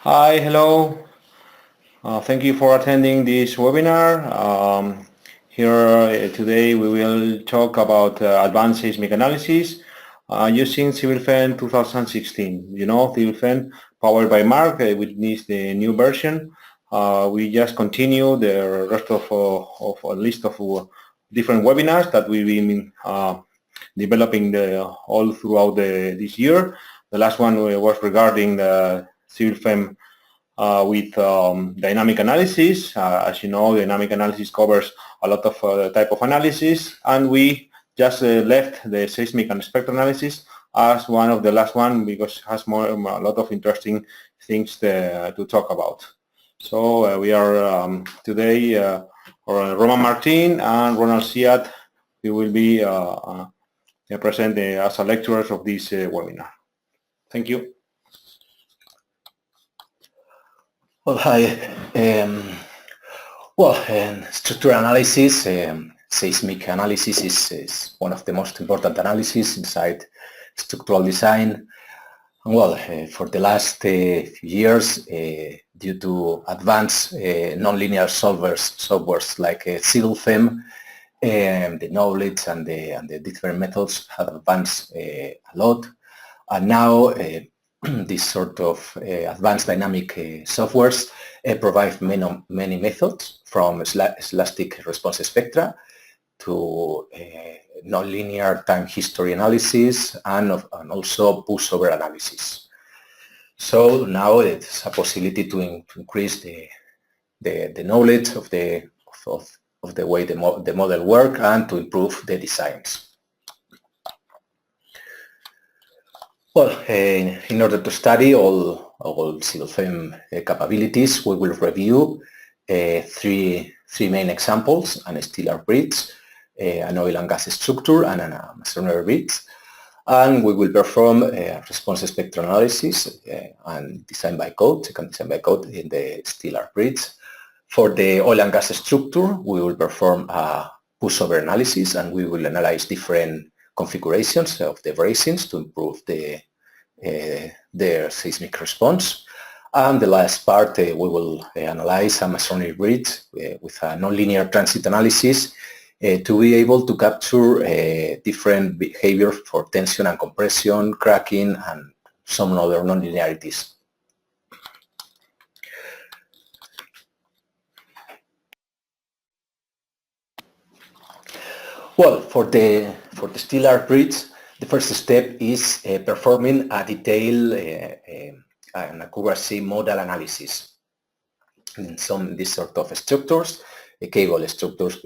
Hi, hello. Thank you for attending this webinar. Here today we will talk about advanced seismic analysis using CivilFEM 2016. You know, CivilFEM powered by Mark, which is the new version. We just continue the rest of a list of different webinars that we've been developing all throughout this year. The last one was regarding the CivilFEM with dynamic analysis. As you know, dynamic analysis covers a lot of type of analysis, and we just left the seismic and spectral analysis as one of the last one because it has a lot of interesting things to talk about. So we are today, Roman Martin and Ronald Siat, we will be present as lecturers of this webinar. Thank you. Well, hi. Structural analysis, seismic analysis is one of the most important analyses inside structural design. And for the last few years, due to advanced nonlinear softwares like CivilFEM, the knowledge and the different methods have advanced a lot. And now this sort of advanced dynamic softwares provide many methods from elastic response spectra to nonlinear time history analysis and also pushover analysis. So now it's a possibility to increase the knowledge of the way the model works and to improve the designs. Well, in order to study all CivilFEM capabilities, we will review three main examples: an stellar bridge, an oil and gas structure, and a Masonry bridge. And we will perform a response spectral analysis and design by code in the stellar bridge. For the oil and gas structure, we will perform a pushover analysis, and we will analyze different configurations of the bracings to improve their seismic response. And the last part, we will analyze a Masonry bridge with a nonlinear transit analysis to be able to capture different behavior for tension and compression, cracking, and some other nonlinearities. Well, for the stellar bridge, the first step is performing a detailed and accuracy model analysis. In these sort of structures, cable structures,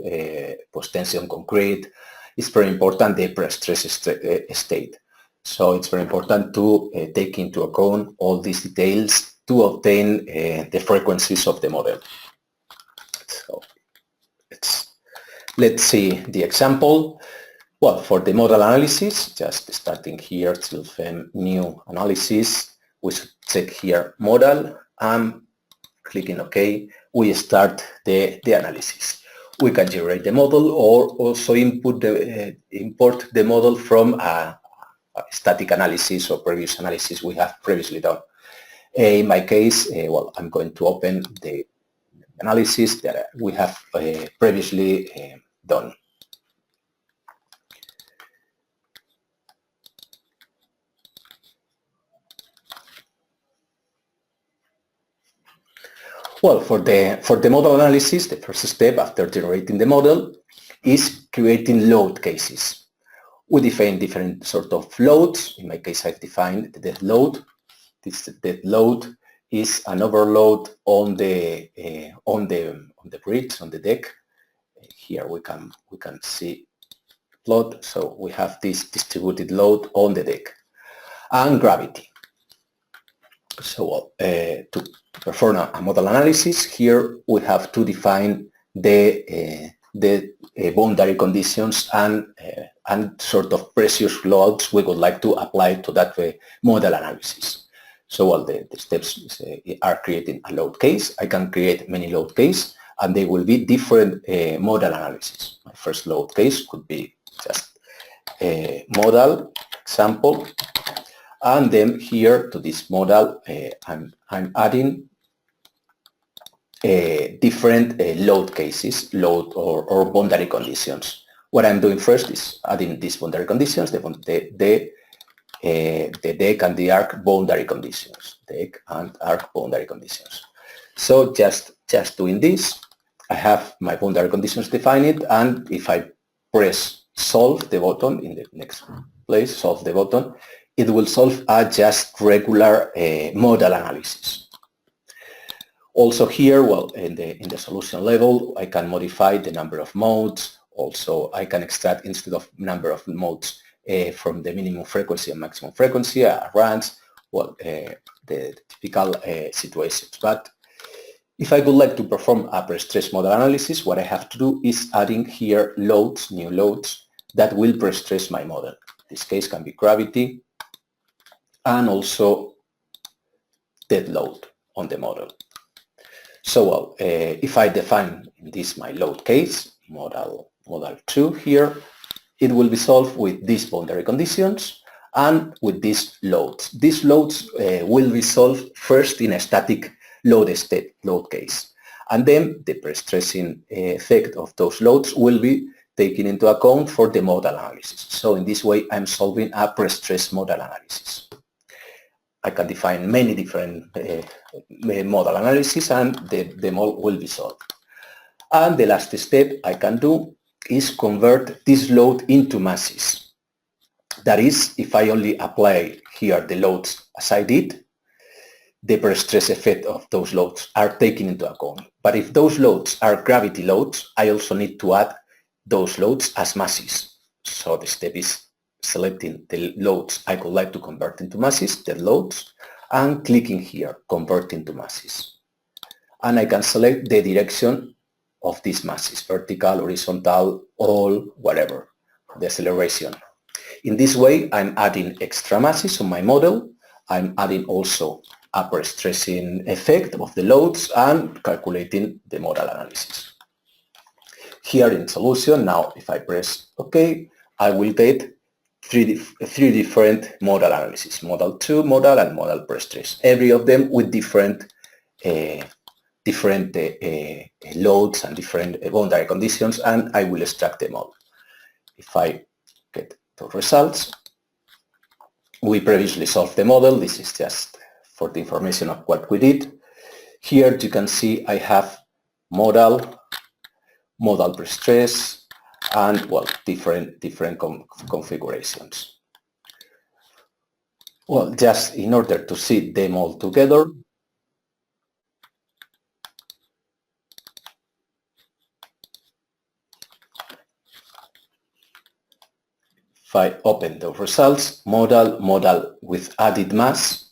post-tension concrete, it's very important the pre-stress state. So it's very important to take into account all these details to obtain the frequencies of the model. So let's see the example. Well, for the model analysis, just starting here, CivilFEM new analysis, we should check here model and clicking OK, we start the analysis. We can generate the model or also import the model from a static analysis or previous analysis we have previously done. In my case, I'm going to open the analysis that we have previously done. Well, for the model analysis, the first step after generating the model is creating load cases. We define different sort of loads. In my case, I've defined the dead load. This dead load is an overload on the bridge, on the deck. Here we can see plot. So we have this distributed load on the deck and gravity. So to perform a model analysis, here we have to define the boundary conditions and sort of precious loads we would like to apply to that model analysis. So the steps are creating a load case. I can create many load cases, and they will be different model analysis. My first load case could be just a model example. And then here to this model, I'm adding different load cases, load or boundary conditions. What I'm doing first is adding these boundary conditions, the deck and the arc boundary conditions, deck and arc boundary conditions. So just doing this, I have my boundary conditions defined, and if I press solve the button in the next place, solve the button, it will solve a just regular model analysis. Also here, well, in the solution level, I can modify the number of modes. Also, I can extract instead of number of modes from the minimum frequency and maximum frequency, runs, well, the typical situations. But if I would like to perform a pre-stress model analysis, what I have to do is adding here loads, new loads, that will pre-stress my model. This case can be gravity and also dead load on the model. So well, if I define this my load case, model 2 here, it will be solved with these boundary conditions and with these loads. These loads will be solved first in a static load state load case, and then the pre-stressing effect of those loads will be taken into account for the model analysis. So in this way, I'm solving a pre-stress model analysis. I can define many different model analysis, and the model will be solved. And the last step I can do is convert this load into masses. That is, if I only apply here the loads as I did, the pre-stress effect of those loads are taken into account. But if those loads are gravity loads, I also need to add those loads as masses. So the step is selecting the loads I would like to convert into masses, the loads, and clicking here, convert into masses. And I can select the direction of these masses, vertical, horizontal, all, whatever, the acceleration. In this way, I'm adding extra masses on my model. I'm adding also a pre-stressing effect of the loads and calculating the model analysis. Here in solution, now if I press OK, I will get three different model analysis, model 2, model, and model pre-stress. Every of them with different loads and different boundary conditions, and I will extract them all. If I get the results, we previously solved the model. This is just for the information of what we did. Here you can see I have model pre-stress, and well, different configurations. Well, just in order to see them all together, if I open the results, model with added mass,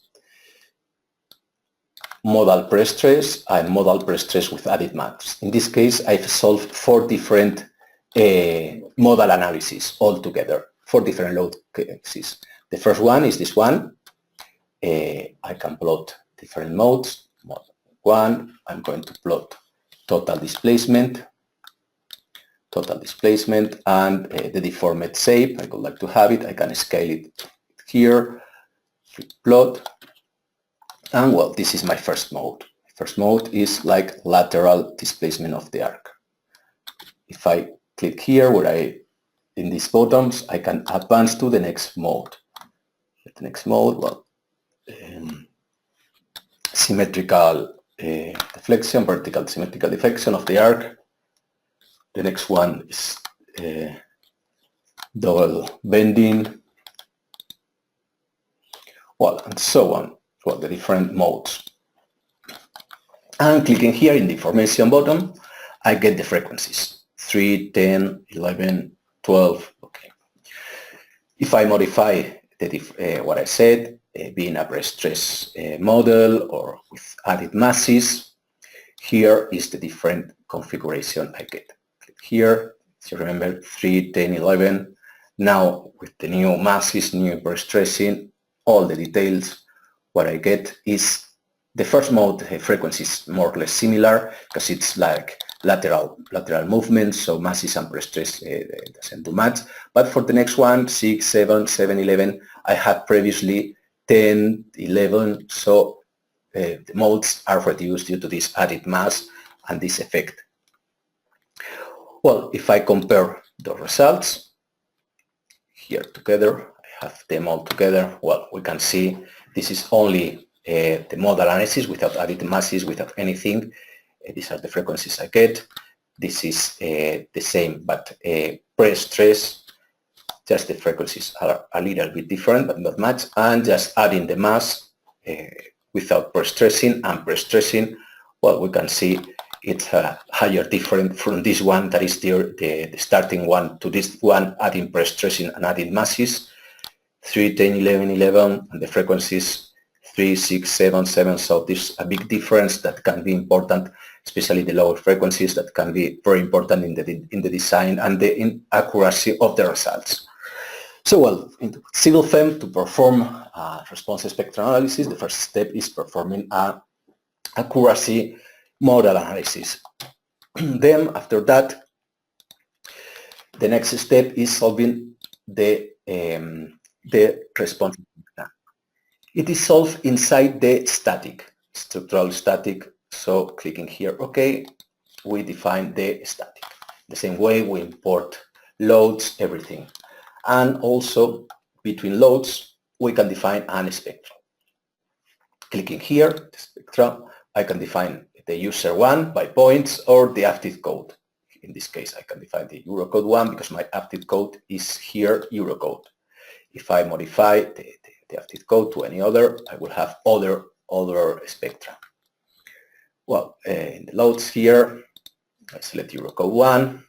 model pre-stress, and model pre-stress with added mass. In this case, I've solved 4 different model analysis altogether, 4 different load cases. The first one is this one. I can plot different modes. Mode 1, I'm going to plot total displacement, and the deformed shape. I would like to have it. I can scale it here, plot, and well, this is my first mode. First mode is like lateral displacement of the arc. If I click here in these buttons, I can advance to the next mode. The next mode, well, symmetrical deflection, vertical symmetrical deflection of the arc. The next one is double bending, well, and so on. Well, the different modes. And clicking here in the information button, I get the frequencies. 3, 10, 11, 12, okay. If I modify what I said, being a pre-stress model or with added masses, here is the different configuration I get. Click here, so remember 3, 10, 11. Now with the new masses, new pre-stressing, all the details, what I get is the first mode frequency is more or less similar because it's like lateral movement, so masses and pre-stress doesn't do much. But for the next one, 6, 7, 7, 11, I had previously 10, 11, so the modes are reduced due to this added mass and this effect. Well, if I compare the results here together, I have them all together, well, we can see this is only the modal analysis without added masses, without anything. These are the frequencies I get. This is the same, but pre-stress, just the frequencies are a little bit different, but not much, and just adding the mass without pre-stressing and pre-stressing, well, we can see it's a higher difference from this one, that is the starting one, to this one, adding pre-stressing and adding masses, 3, 10, 11, 11, and the frequencies 3, 6, 7, 7, so there's a big difference that can be important, especially the lower frequencies, that can be very important in the design and the inaccuracy of the results. So, well, in CivilFEM, to perform response spectral analysis, the first step is performing an accuracy model analysis. Then, after that, the next step is solving the response. It is solved inside the static, structural static. So, clicking here, OK, we define the static. The same way we import loads, everything. And also, between loads, we can define an spectrum. Clicking here, the spectrum, I can define the user one by points or the active code. In this case, I can define the Eurocode one because my active code is here, Eurocode. If I modify the active code to any other, I will have other spectra. Well, in the loads here, I select Eurocode 1.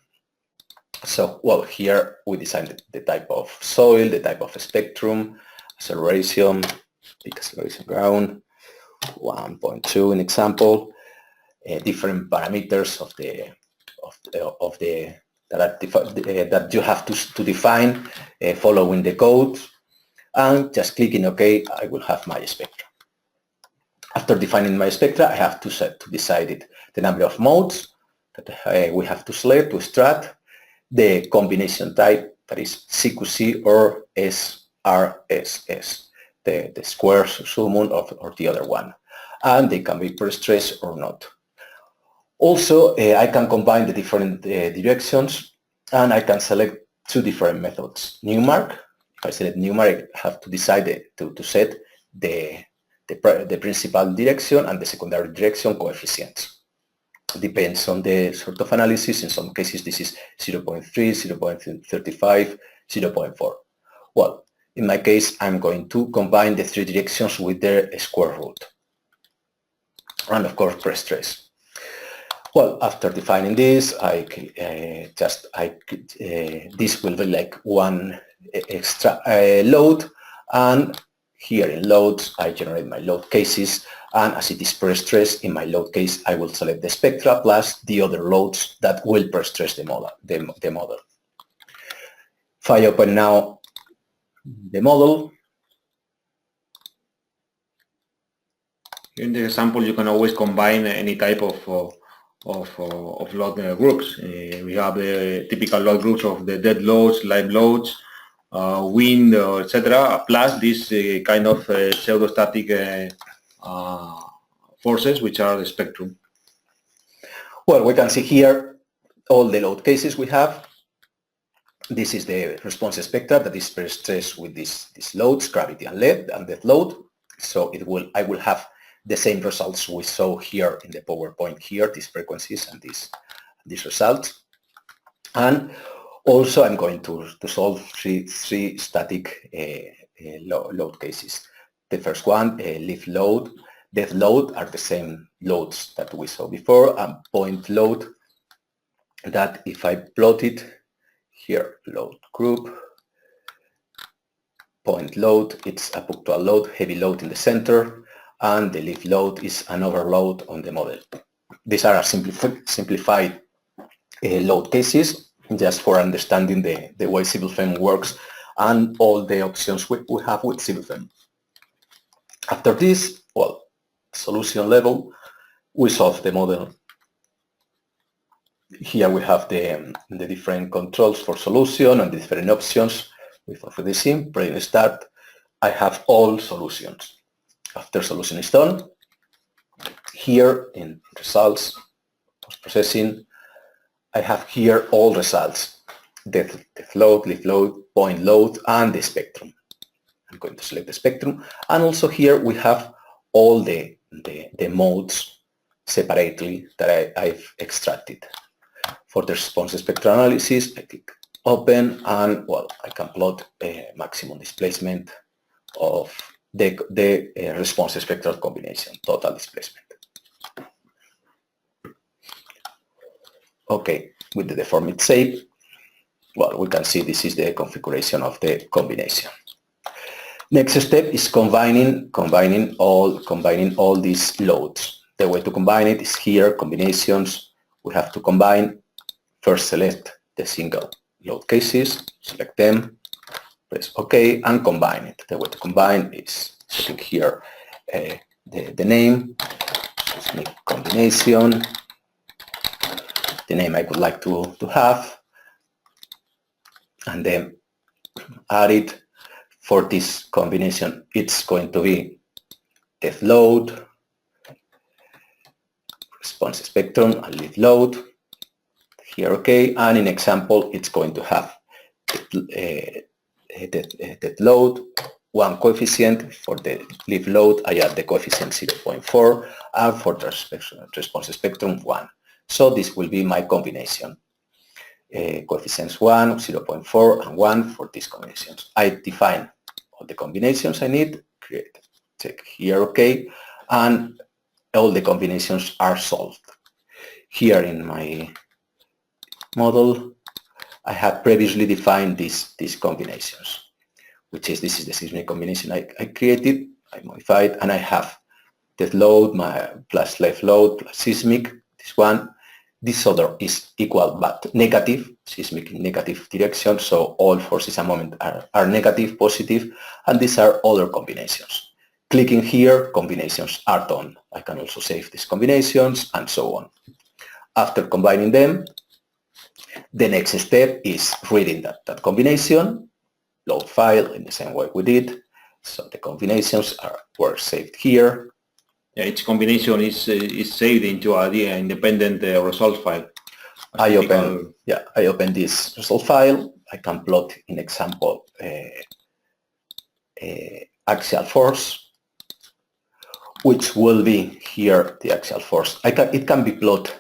So, well, here we decided the type of soil, the type of spectrum, acceleration, peak acceleration ground, 1.2 in example, different parameters of that you have to define following the code, and just clicking OK, I will have my spectra. After defining my spectra, I have to decide the number of modes that we have to select to extract, the combination type, that is CQC or SRSS, the square, summon, or the other one. And they can be pre-stressed or not. Also, I can combine the different directions, and I can select two different methods. Newmark, if I select Newmark, I have to decide to set the principal direction and the secondary direction coefficients. Depends on the sort of analysis. In some cases, this is 0.3, 0.35, 0.4. Well, in my case, I'm going to combine the three directions with their square root. And of course, pre-stress. Well, after defining this, this will be like one extra load, and here in loads, I generate my load cases, and as it is pre-stress, in my load case, I will select the spectra plus the other loads that will pre-stress the model. If I open now the model, in the example, you can always combine any type of load groups. We have the typical load groups of the dead loads, live loads, wind, etc., plus this kind of pseudostatic forces, which are the spectrum. Well, we can see here all the load cases we have. This is the response spectra that is pre-stressed with these loads, gravity and lead and dead load. So I will have the same results we saw here in the PowerPoint here, these frequencies and these results. And also I'm going to solve three static load cases. The first one, live load, death load are the same loads that we saw before, and point load, that if I plot it here, load group, point load, it's a punctual load, heavy load in the center, and the live load is an overload on the model. These are simplified load cases, just for understanding the way CivilFEM works and all the options we have with CivilFEM. After this, well, solution level, we solve the model. Here we have the different controls for solution and the different options. We've already seen, press start, I have all solutions. After solution is done, here in results, post-processing, I have here all results, depth load, lift load, point load, and the spectrum. I'm going to select the spectrum. And also here we have all the modes separately that I've extracted. For the response spectral analysis, I click open, and well, I can plot a maximum displacement of the response spectral combination, total displacement. Okay, with the deformed shape, well, we can see this is the configuration of the combination. Next step is combining all these loads. The way to combine it is here, combinations. We have to combine. First, select the single load cases, select them, press OK, and combine it. The way to combine is setting here the name, Seismic combination, the name I would like to have, and then add it. For this combination, it's going to be depth load, response spectrum, and lift load. Here, okay, and in example, it's going to have depth load, one coefficient. For the lift load, I add the coefficient 0.4, and for the response spectrum, 1. So this will be my combination. Coefficients 1, 0.4, and 1 for these combinations. I define all the combinations I need, create, check here, okay, and all the combinations are solved. Here in my model, I had previously defined these combinations, which is, this is the seismic combination I created, I modified, and I have depth load, my plus left load, plus seismic, this one. This other is equal but negative, seismic in negative direction, so all forces and moment are negative, positive, and these are other combinations. Clicking here, combinations are done. I can also save these combinations and so on. After combining them, the next step is reading that combination, load file in the same way we did. So the combinations were saved here. Yeah, each combination is saved into an independent result file. I open this result file. I can plot in example axial force, which will be here the axial force. It can be plotted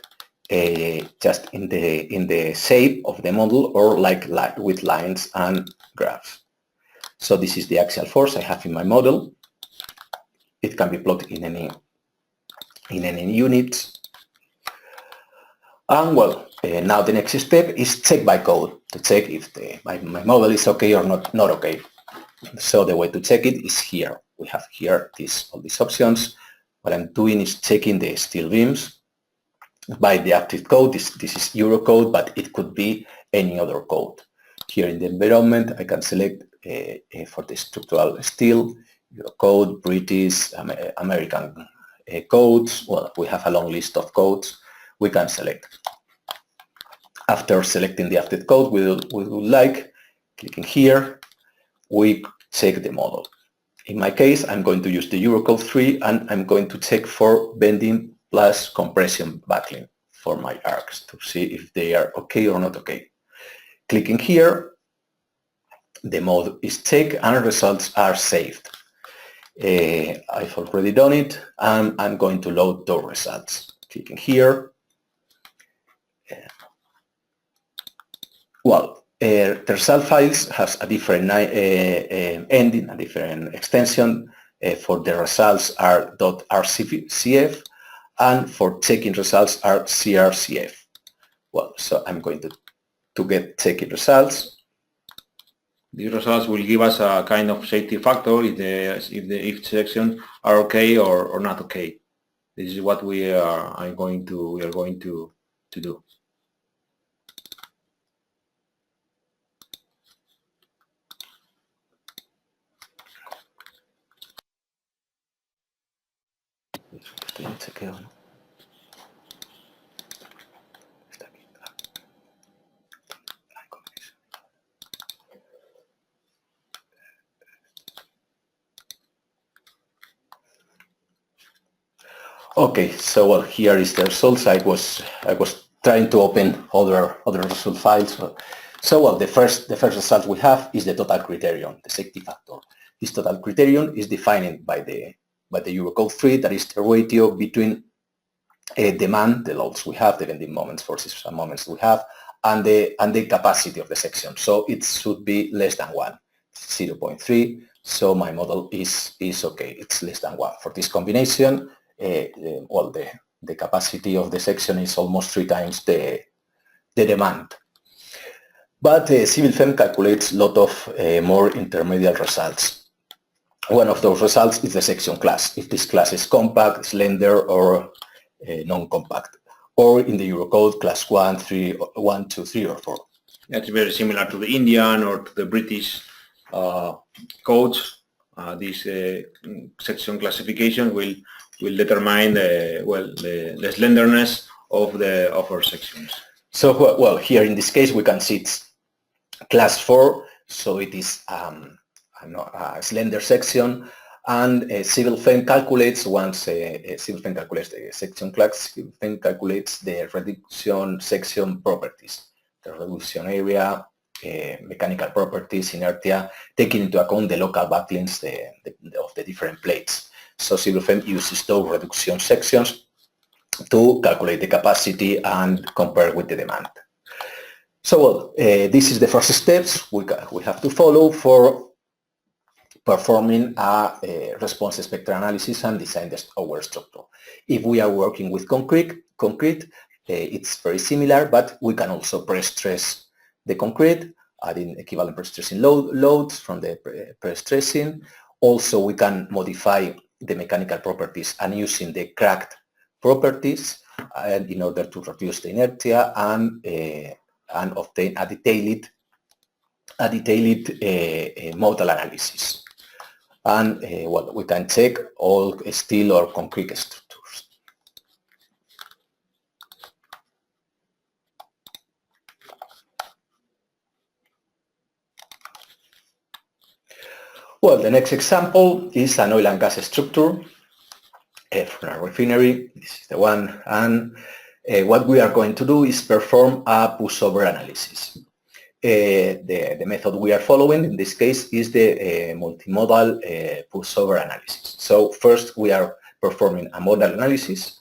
just in the shape of the model, or like with lines and graphs. So this is the axial force I have in my model. It can be plotted in any units. And well, now the next step is check by code to check if my model is okay or not okay. So the way to check it is here. We have here all these options. What I'm doing is checking the steel beams by the active code. This is Eurocode, but it could be any other code. Here in the environment, I can select for the structural steel, Eurocode, British, American codes. Well, we have a long list of codes we can select. After selecting the active code we would like, clicking here, we check the model. In my case, I'm going to use the Eurocode 3, and I'm going to check for bending plus compression buckling for my arcs to see if they are okay or not okay. Clicking here, the mode is checked and results are saved. I've already done it, and I'm going to load those results. Clicking here. Well, the result files has a different ending, a different extension. For the results are .rcf, and for checking results are crcf. Well, so I'm going to get checking results. These results will give us a kind of safety factor if the section are okay or not okay. This is what we are going to do. Okay, so well, here is the results. I was trying to open other result files. So well, the first result we have is the total criterion, the safety factor. This total criterion is defined by the Eurocode 3, that is the ratio between demand, the loads we have, the bending moments, forces and moments we have, and the capacity of the section. So it should be less than 1, 0.3. So my model is okay, it's less than 1. For this combination, well, the capacity of the section is almost 3 times the demand. But CivilFEM calculates a lot of more intermediate results. One of those results is the section class, if this class is compact, slender, or non-compact, or in the Eurocode class 1, 2, 3, or 4. That's very similar to the Indian or to the British codes. This section classification will determine the slenderness of our sections. So well, here in this case we can see it's class 4, so it is a slender section, and CivilFEM calculates once CivilFEM calculates the section class. CivilFEM calculates the reduction section properties, the reduction area, mechanical properties, inertia, taking into account the local backlinks of the different plates. So CivilFEM uses those reduction sections to calculate the capacity and compare with the demand. So well, this is the first steps we have to follow for performing a response spectral analysis and design our structure. If we are working with concrete, it's very similar, but we can also pre-stress the concrete, adding equivalent pre-stressing loads from the pre-stressing. Also, we can modify the mechanical properties and using the cracked properties in order to reduce the inertia and obtain a detailed modal analysis. And well, we can check all steel or concrete structures. Well, the next example is an oil and gas structure from a refinery. This is the one, and what we are going to do is perform a pushover analysis. The method we are following in this case is the multimodal pushover analysis. So first we are performing a modal analysis,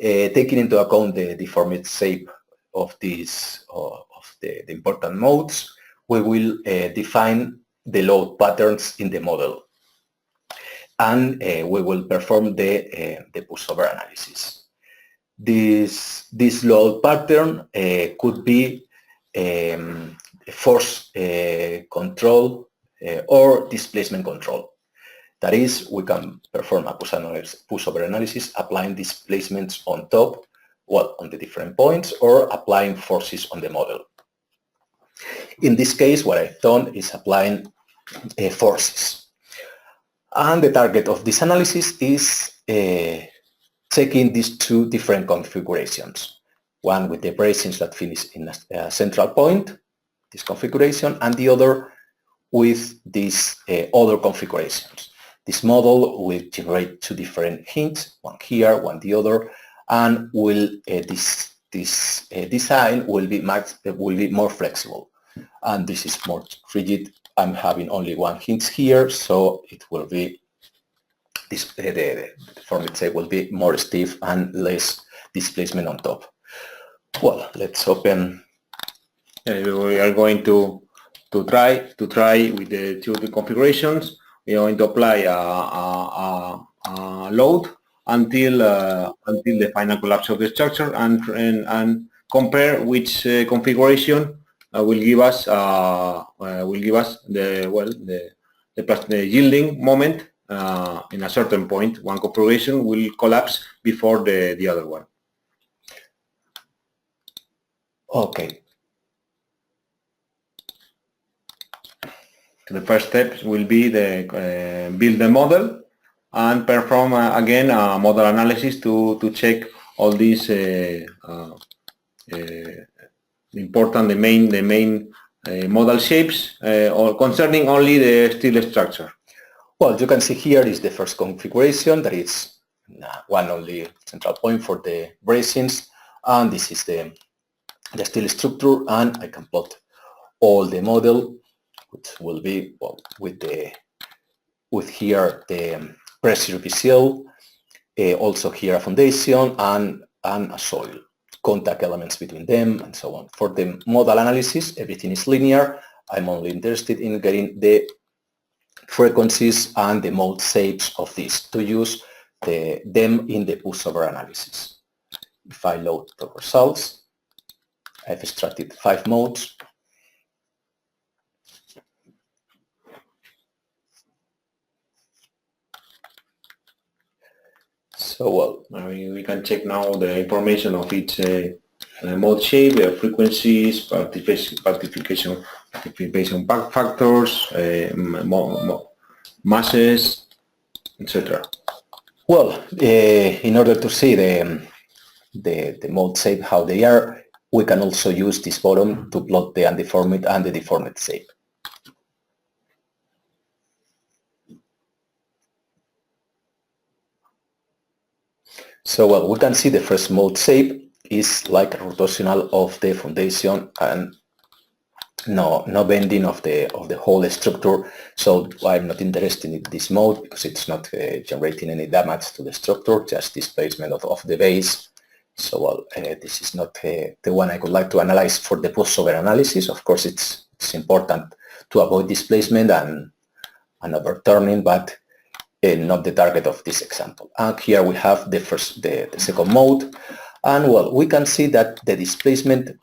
taking into account the deformed shape of the important modes. We will define the load patterns in the model, and we will perform the pushover analysis. This load pattern could be force control or displacement control. That is, we can perform a pushover analysis applying displacements on top, well, on the different points, or applying forces on the model. In this case, what I've done is applying forces. And the target of this analysis is checking these 2 different configurations. One with the bracings that finish in a central point, this configuration, and the other with these other configurations. This model will generate 2 different hints, one here, one the other, and this design will be more flexible. And this is more rigid. I'm having only 1 hint here, so it will be the form itself will be more stiff and less displacement on top. Well, let's open. We are going to try with the 2 configurations. We are going to apply a load until the final collapse of the structure, and compare which configuration will give us the yielding moment in a certain point. One configuration will collapse before the other one. Okay. The first step will be the build the model and perform again a model analysis to check all these important the main model shapes or concerning only the steel structure. Well, you can see here is the first configuration, that is one only central point for the bracings, and this is the steel structure, and I can plot all the model, which will be, well, with here the pressure PCL, also here a foundation and a soil, contact elements between them, and so on. For the modal analysis, everything is linear. I'm only interested in getting the frequencies and the mode shapes of these to use them in the pushover analysis. If I load the results, I've extracted 5 modes. So, well, we can check now the information of each mode shape, frequencies, participation factors, masses, etc. Well, in order to see the mode shape, how they are, we can also use this bottom to plot the undeformed and the deformed shape. So, well, we can see the first mode shape is like a rotational of the foundation and no bending of the whole structure. So I'm not interested in this mode because it's not generating any damage to the structure, just displacement of the base. So, well, this is not the one I would like to analyze for the pushover analysis. Of course, it's important to avoid displacement and overturning, but not the target of this example. And here we have the second mode, and, well, we can see that the displacement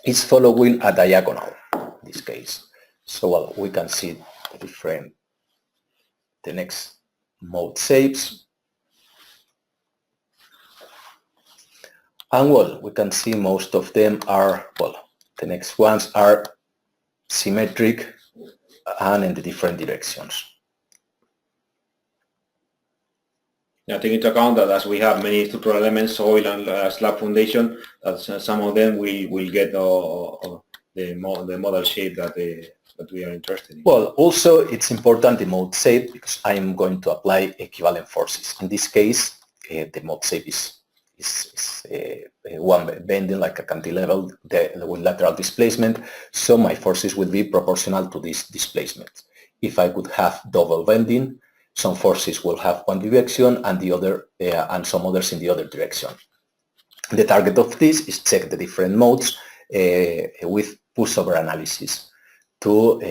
is following a diagonal in this case. So, well, we can see the next mode shapes, and, well, we can see most of them are, well, the next ones are symmetric and in the different directions. Now, take into account that as we have many structural elements, soil and slab foundation, that some of them will get the model shape that we are interested in. Well, also it's important the mode shape because I am going to apply equivalent forces. In this case, the mode shape is one bending like a cantilever with lateral displacement, so my forces will be proportional to this displacement. If I could have double bending, some forces will have one direction and the other, and some others in the other direction. The target of this is check the different modes with pushover analysis to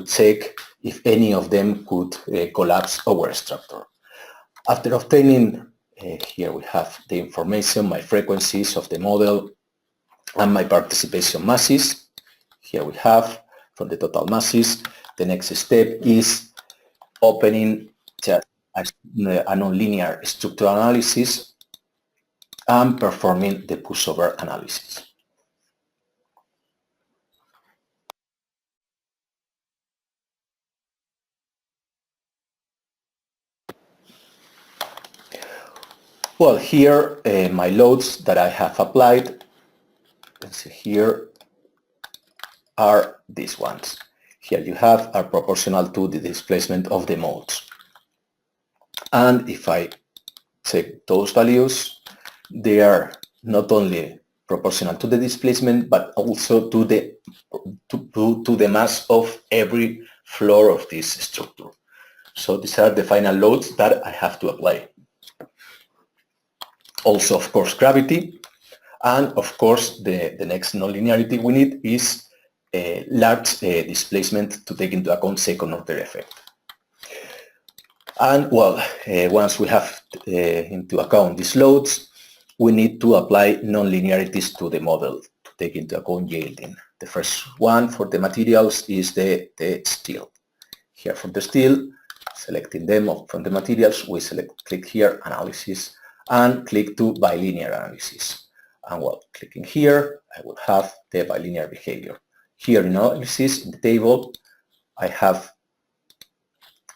check if any of them could collapse our structure. After obtaining, here we have the information, my frequencies of the model and my participation masses. Here we have from the total masses. The next step is opening just a nonlinear structural analysis and performing the pushover analysis. Well, here my loads that I have applied, let's see here, are these ones. Here you have are proportional to the displacement of the modes. And if I check those values, they are not only proportional to the displacement, but also to the mass of every floor of this structure. So these are the final loads that I have to apply. Also, of course, gravity. And of course, the next nonlinearity we need is a large displacement to take into account second order effect. And, well, once we have into account these loads, we need to apply nonlinearities to the model to take into account yielding. The first one for the materials is the steel. Here for the steel, selecting them from the materials, we click here, analysis, and click to bilinear analysis. And, well, clicking here, I will have the bilinear behavior. Here in analysis, in the table, I have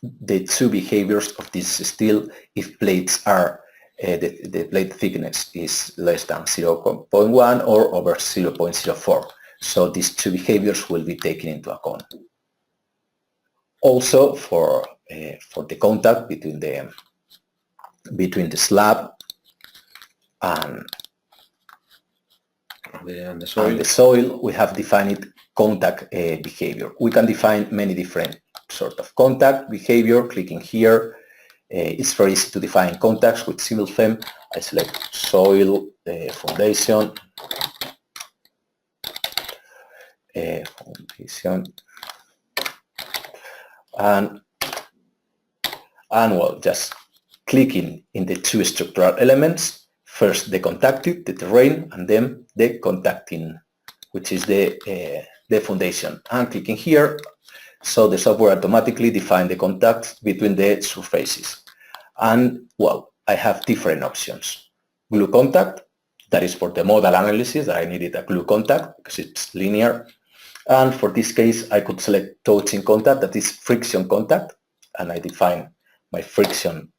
the two behaviors of this steel if plates are, the plate thickness is less than 0.1 or over 0.04. So these two behaviors will be taken into account. Also for the contact between the between the slab and the soil. And the soil, we have defined contact behavior. We can define many different sort of contact behavior. Clicking here, it's very easy to define contacts with CivilFEM. I select soil, foundation, and well, just clicking in the two structural elements. First the contacted, the terrain, and then the contacting, which is the foundation. And clicking here, so the software automatically defines the contacts between the surfaces. And well, I have different options. Glue contact, that is for the modal analysis, that I needed a glue contact because it's linear. And for this case, I could select touching contact, that is friction contact, and I define my friction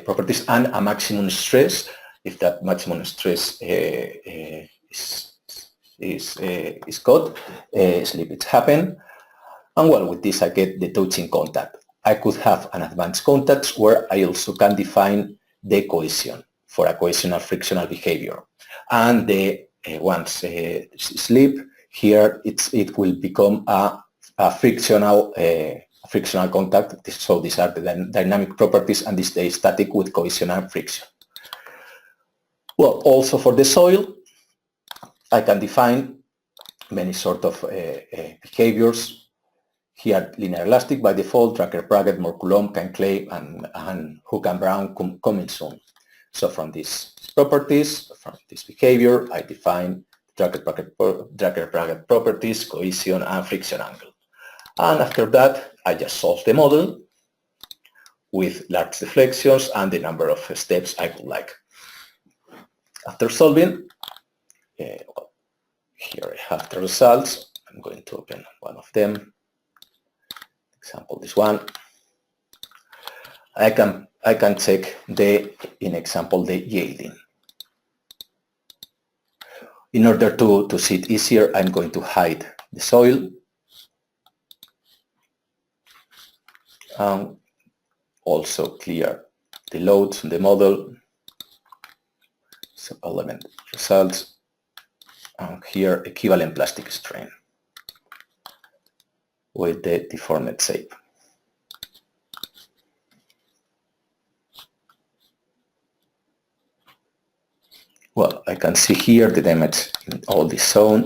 properties and a maximum stress. If that maximum stress is caught, slippage happen. And well, with this I get the touching contact. I could have an advanced contact where I also can define the cohesion for a cohesional frictional behavior. And the once slip here, it will become a frictional contact. So these are the dynamic properties, and this is static with cohesion and friction. Well, also for the soil, I can define many sort of behaviors. Here, linear elastic by default, tracker bracket, more Coulomb, can clay, and Hook and Brown coming soon. So from these properties, from this behavior, I define tracker bracket properties, cohesion, and friction angle. And after that, I just solve the model with large deflections and the number of steps I would like. After solving, well, here I have the results. I'm going to open one of them. Example, this one. I can check in example the yielding. In order to see it easier, I'm going to hide the soil. Also clear the loads in the model. Sub-element results. And here equivalent plastic strain with the deformed shape. Well, I can see here the damage in all this zone.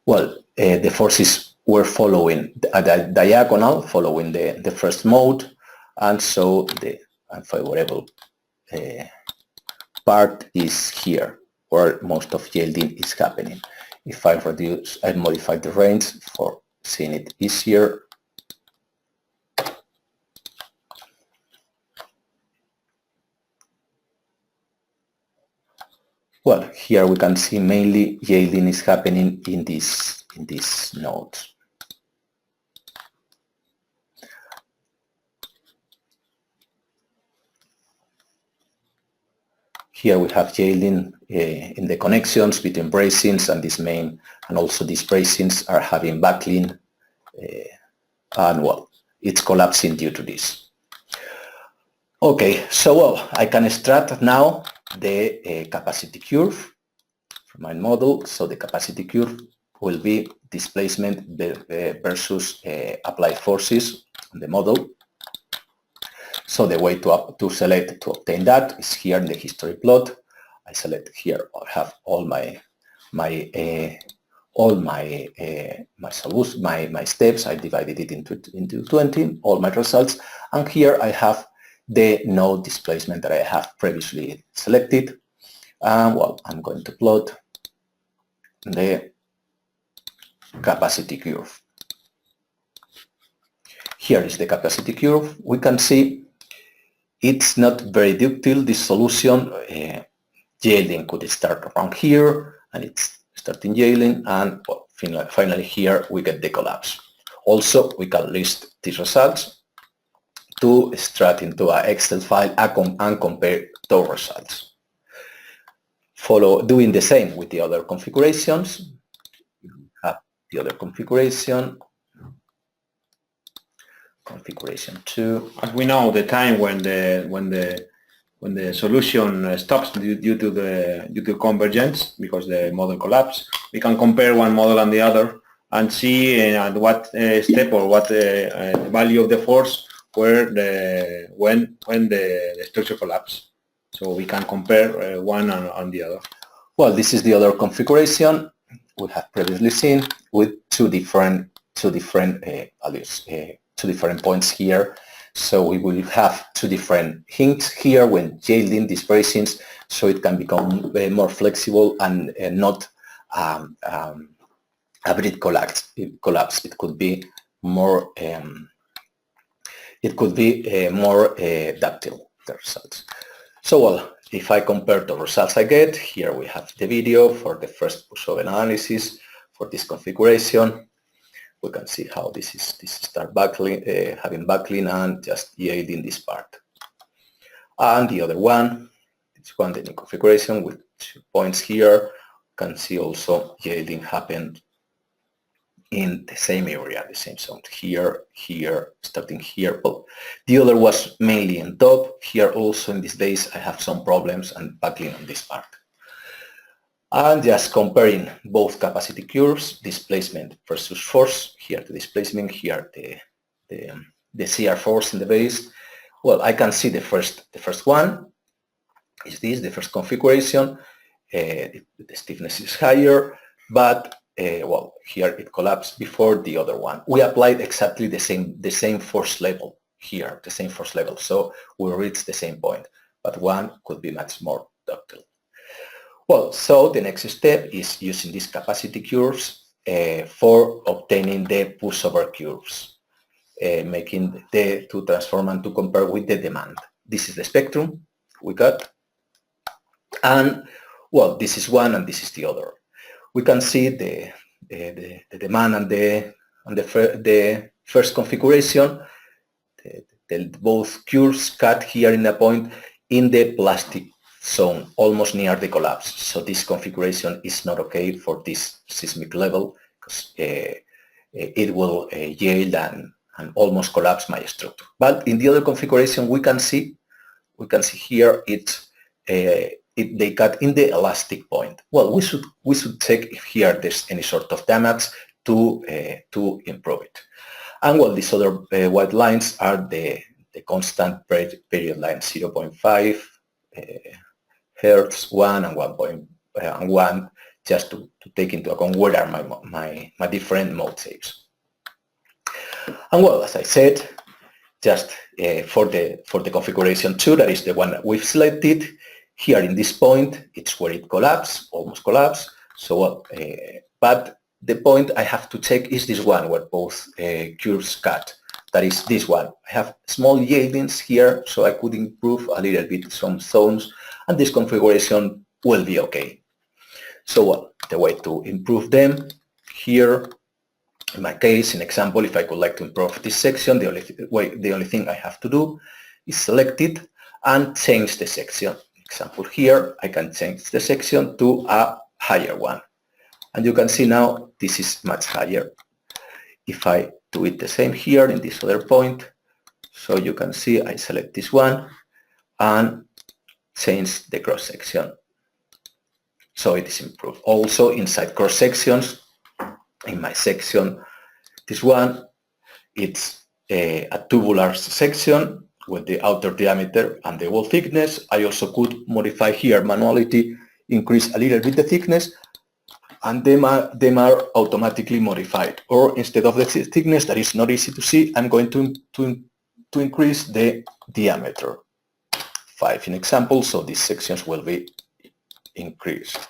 Well, the forces were following a diagonal, following the first mode, and so the unfavorable part is here, where most of yielding is happening. If I modify the range for seeing it easier. Well, here we can see mainly yielding is happening in these nodes. Here we have yielding in the connections between bracings and this main, and also these bracings are having backline, and well, it's collapsing due to this. Okay, so well, I can extract now the capacity curve from my model. So the capacity curve will be displacement versus applied forces on the model. So the way to obtain that is here in the history plot. I select here. I have all my steps. I divided it into 20. All my results, and here I have the node displacement that I have previously selected. Well, I'm going to plot the capacity curve. Here is the capacity curve. We can see it's not very ductile, this solution. Yielding could start around here, and it's starting yielding, and well, finally here we get the collapse. Also, we can list these results to extract into an Excel file and compare those results. Doing the same with the other configurations. We have the other configuration. configuration 2. As we know, the time when the solution stops due to convergence because the model collapsed, we can compare one model and the other and see at what step or what value of the force when the structure collapsed. So we can compare one and the other. Well, this is the other configuration we have previously seen with two different values, two different points here. So we will have two different hints here when yielding these bracings, so it can become more flexible and not a bridge collapse. It could be more ductile, the results. So well, if I compare the results I get, here we have the video for the first push-over analysis for this configuration. We can see how this start buckling, having buckling and just yielding this part. And the other one, it's one the new configuration with 2 points here. You can see also yielding happened in the same area, the same zone here, starting here. But the other was mainly in top. Here also in this base I have some problems and buckling on this part. And just comparing both capacity curves, displacement versus force, here the displacement, here the CR force in the base. Well, I can see the first one is this, the first configuration. The stiffness is higher, but well, here it collapsed before the other one. We applied exactly the same force level here, the same force level, so we reached the same point, but one could be much more ductile. Well, so the next step is using these capacity curves for obtaining the pushover curves, making the two transform and to compare with the demand. This is the spectrum we got, and well, this is one and this is the other. We can see the demand and the first configuration. Both curves cut here in a point in the plastic zone, almost near the collapse. So this configuration is not okay for this seismic level because it will yield and almost collapse my structure. But in the other configuration, we can see here they cut in the elastic point. Well, we should check if here there's any sort of damage to improve it. And well, these other white lines are the constant period line, 0.5 hertz, 1 and 1.1, just to take into account where are my different mode shapes. And well, as I said, just for the configuration 2, that is the one that we've selected, here in this point, it's where it collapsed, almost collapsed. So, but the point I have to check is this one where both curves cut. That is this one. I have small yieldings here, so I could improve a little bit some zones, and this configuration will be okay. So well, the way to improve them here, in my case, in example, if I would like to improve this section, the only thing I have to do is select it and change the section. Example here, I can change the section to a higher one. And you can see now this is much higher. If I do it the same here in this other point, so you can see I select this one and change the cross section. So it is improved. Also inside cross sections, in my section, this one, it's a tubular section with the outer diameter and the wall thickness. I also could modify here manually, increase a little bit the thickness, and them are automatically modified. Or instead of the thickness that is not easy to see, I'm going to increase the diameter. 5 in example, so these sections will be increased.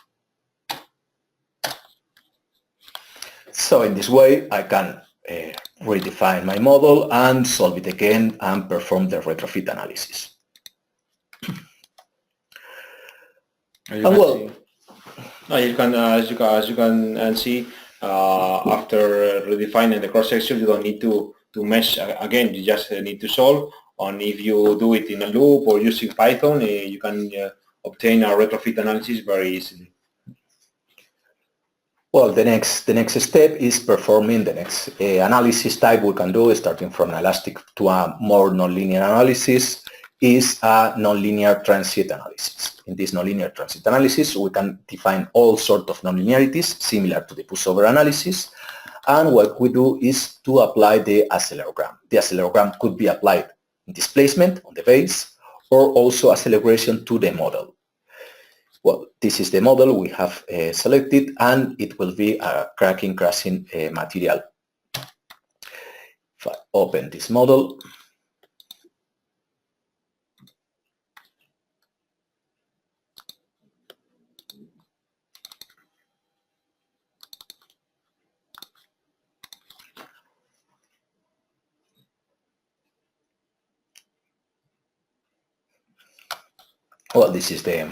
So in this way, I can redefine my model and solve it again and perform the retrofit analysis. As you can see, after redefining the cross section, you don't need to mesh again. You just need to solve. And if you do it in a loop or using Python, you can obtain a retrofit analysis very easily. Well, the next step is performing the next analysis type we can do, starting from elastic to a more nonlinear analysis, is a nonlinear transient analysis. In this nonlinear transient analysis, we can define all sorts of nonlinearities similar to the pushover analysis, and what we do is to apply the accelerogram. The accelerogram could be applied in displacement on the base, or also acceleration to the model. Well, this is the model we have selected, and it will be a cracking material. If I open this model, well, this is the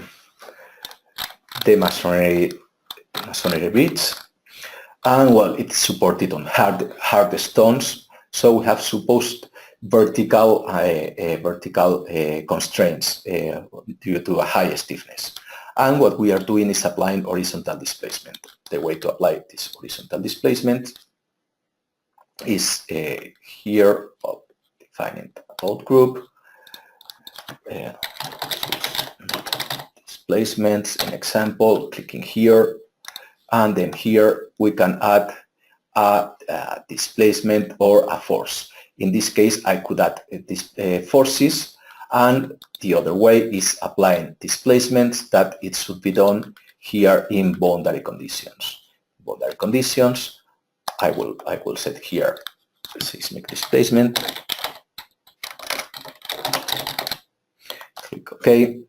Masonry Bridge, and well, it's supported on hard stones, so we have supposed vertical constraints due to a high stiffness. And what we are doing is applying horizontal displacement. The way to apply this horizontal displacement is here, defining a load group, displacements, an example, clicking here, and then here we can add a displacement or a force. In this case, I could add these forces, and the other way is applying displacements that it should be done here in boundary conditions. Boundary conditions, I will set here the seismic displacement. Click OK,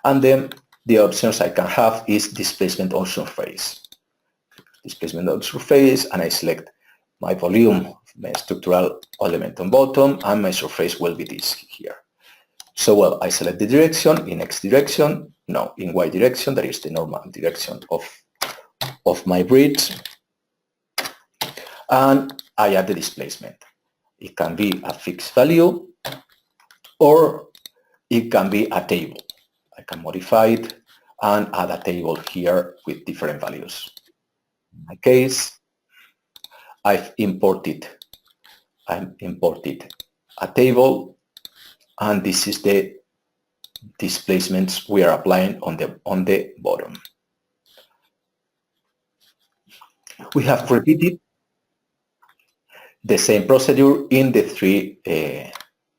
and then the options I can have is displacement on surface. Displacement on surface, and I select my volume, my structural element on bottom, and my surface will be this here. So well, I select the direction, in X direction, no, in Y direction, that is the normal direction of my bridge, and I add the displacement. It can be a fixed value, or it can be a table. I can modify it and add a table here with different values. In my case, I've imported a table, and this is the displacements we are applying on the bottom. We have repeated the same procedure in the 3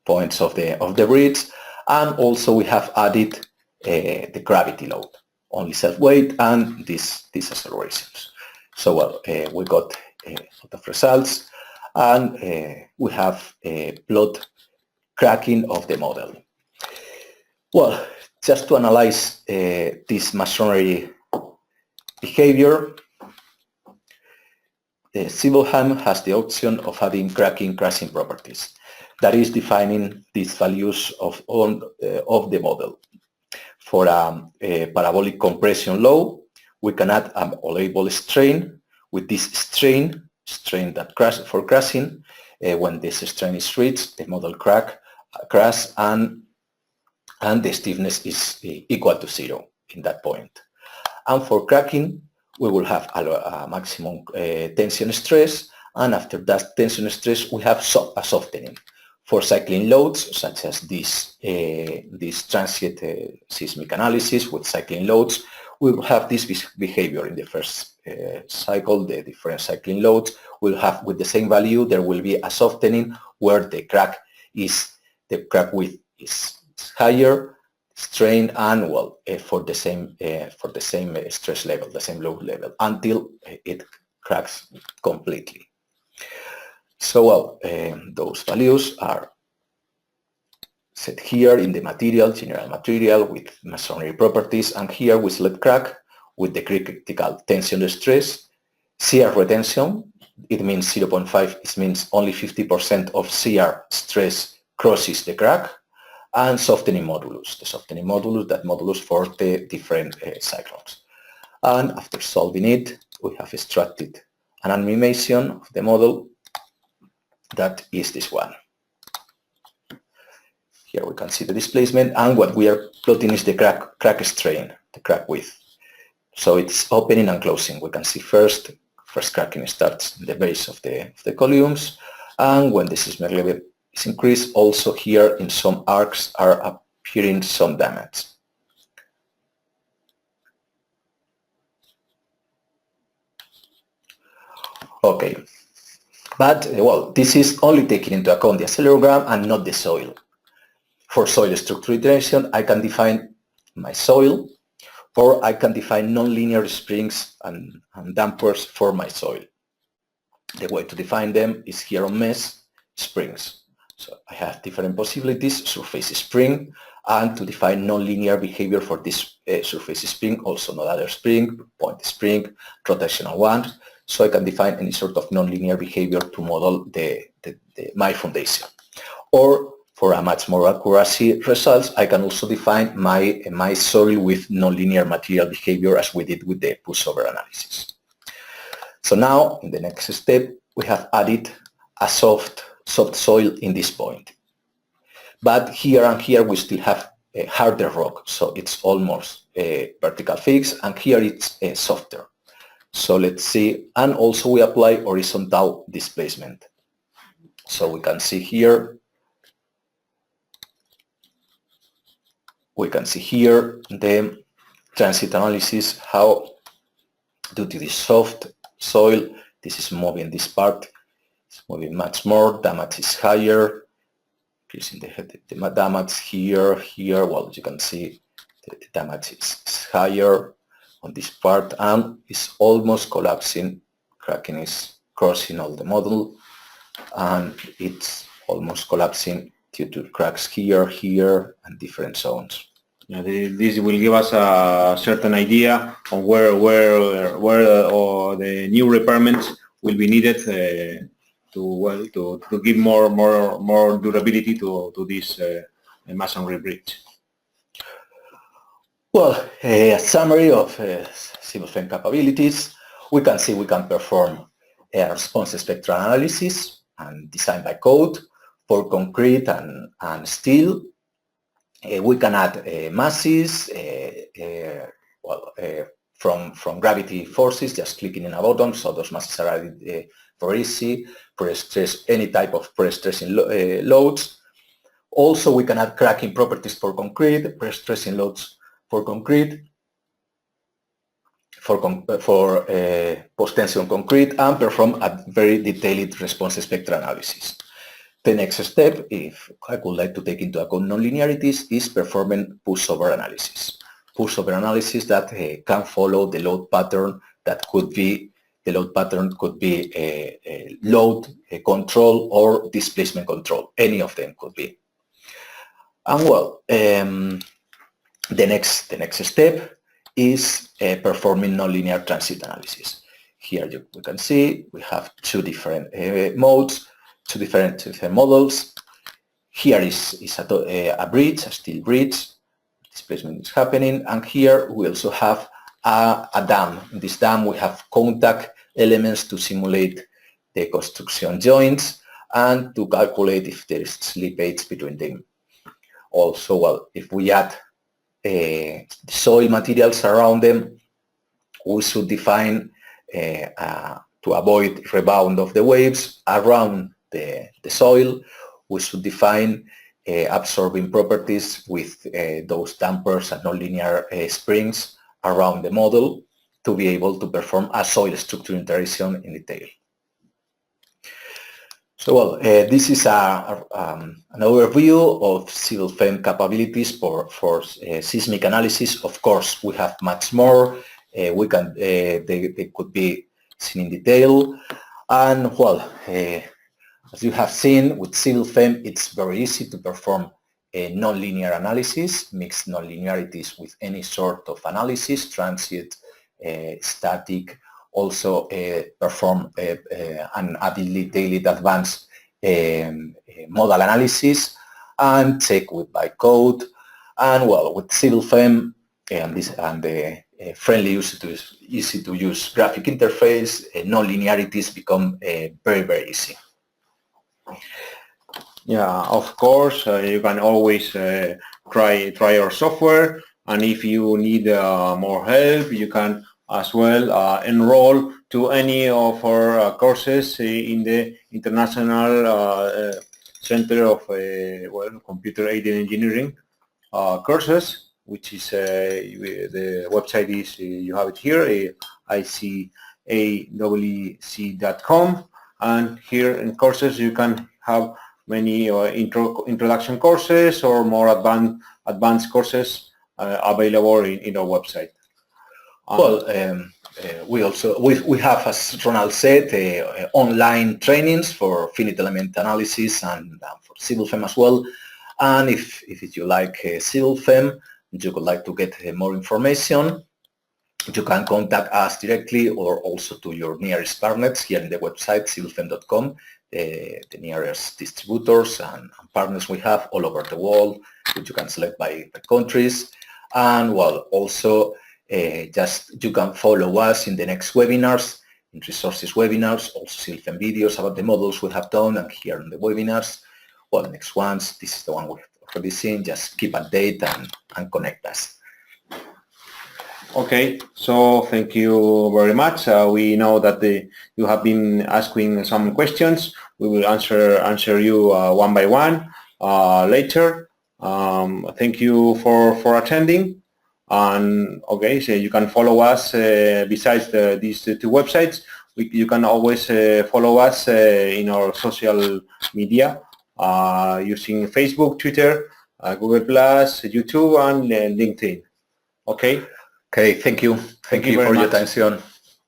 points of the bridge, and also we have added the gravity load, only self-weight, and these accelerations. So well, we got a lot of results, and we have a plot cracking of the model. Well, just to analyze this masonry behavior, CivilFEM has the option of adding cracking properties, that is defining these values of the model. For a parabolic compression low, we can add an allowable strain. With this strain that for crashing, when this strain is reached, the model crash, and the stiffness is equal to 0 in that point. And for cracking, we will have a maximum tension stress, and after that tension stress, we have a softening. For cycling loads, such as this transient seismic analysis with cycling loads, we will have this behavior in the first cycle. The different cycling loads will have, with the same value, there will be a softening where the crack width is higher, strain, and well, for the same stress level, the same load level, until it cracks completely. So well, those values are set here in the material, general material with masonry properties, and here we select crack with the critical tension stress, shear retention. It means 0.5, it means only 50% of shear stress crosses the crack, and softening modulus, the softening modulus, that modulus for the different cyclones. And after solving it, we have extracted an animation of the model that is this one. Here we can see the displacement, and what we are plotting is the crack strain, the crack width. So it's opening and closing. We can see first cracking starts in the base of the columns, and when the seismic level is increased, also here in some arcs are appearing some damage. Okay, but well, this is only taking into account the accelerogram and not the soil. For soil structure iteration, I can define my soil, or I can define nonlinear springs and dampers for my soil. The way to define them is here on mesh springs. So I have different possibilities, surface spring, and to define nonlinear behavior for this surface spring, also nodular spring, point spring, rotational one. So I can define any sort of nonlinear behavior to model my foundation. Or for a much more accuracy results, I can also define my soil with nonlinear material behavior as we did with the pushover analysis. So now, in the next step, we have added a soft soil in this point. But here and here we still have a harder rock, so it's almost a vertical fix, and here it's softer. So let's see, and also we apply horizontal displacement. So we can see here, the transit analysis, how due to this soft soil, this is moving this part, it's moving much more, damage is higher, increasing the damage here, well, you can see the damage is higher on this part, and it's almost collapsing, cracking is crossing all the model, and it's almost collapsing due to cracks here, and different zones. Yeah, this will give us a certain idea on where the new repairments will be needed to give more durability to this masonry bridge. Well, a summary of CivilFEM capabilities. We can see we can perform a response spectral analysis and design by code for concrete and steel. We can add masses from gravity forces, just clicking in a button, so those masses are added very easy, pre-stress, any type of pre-stressing loads. Also, we can add cracking properties for concrete, pre-stressing loads for concrete, for post-tension concrete, and perform a very detailed response spectral analysis. The next step, if I would like to take into account nonlinearities, is performing pushover analysis. Pushover analysis that can follow the load pattern that could be, load control or displacement control. Any of them could be. And well, the next step is performing nonlinear transit analysis. Here we can see we have two different modes, two different models. Here is a bridge, a steel bridge. Displacement is happening, and here we also have a dam. In this dam we have contact elements to simulate the construction joints and to calculate if there is slippage between them. Also, well, if we add soil materials around them, we should define to avoid rebound of the waves around the soil. We should define absorbing properties with those dampers and nonlinear springs around the model to be able to perform a soil structure iteration in detail. So, well, this is an overview of CivilFEM capabilities for seismic analysis. Of course, we have much more. They could be seen in detail. And, well, as you have seen with CivilFEM, it's very easy to perform a nonlinear analysis, mix nonlinearities with any sort of analysis, transit, static, also perform an detailed advanced model analysis and check by code. And well, with CivilFEM and the friendly, easy to use graphic interface, nonlinearities become very, very easy. Yeah, of course, you can always try our software. And if you need more help, you can as well enroll to any of our courses in the International Center of Computer-Aided Engineering courses, which is the website is you have it here, icawec.com, and here in courses you can have many introduction courses or more advanced courses available in our website. We have, as Ronald said, online trainings for finite element analysis and for CivilFEM as well. And if you like CivilFEM, you would like to get more information, you can contact us directly or also to your nearest partners here in the website, CivilFEM.com, the nearest distributors and partners we have all over the world, which you can select by countries. And also just you can follow us in the next webinars, in resources webinars, also CivilFEM videos about the models we have done, and here in the webinars. The next ones, this is the one we've already seen. Just keep update and connect us. Okay, so thank you very much. We know that you have been asking some questions. We will answer you one by one later. Thank you for attending. And okay, so you can follow us besides these two websites. You can always follow us in our social media using Facebook, Twitter, Google+, YouTube, and LinkedIn. Okay. Okay, thank you. Thank you for your attention.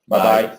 Bye-bye.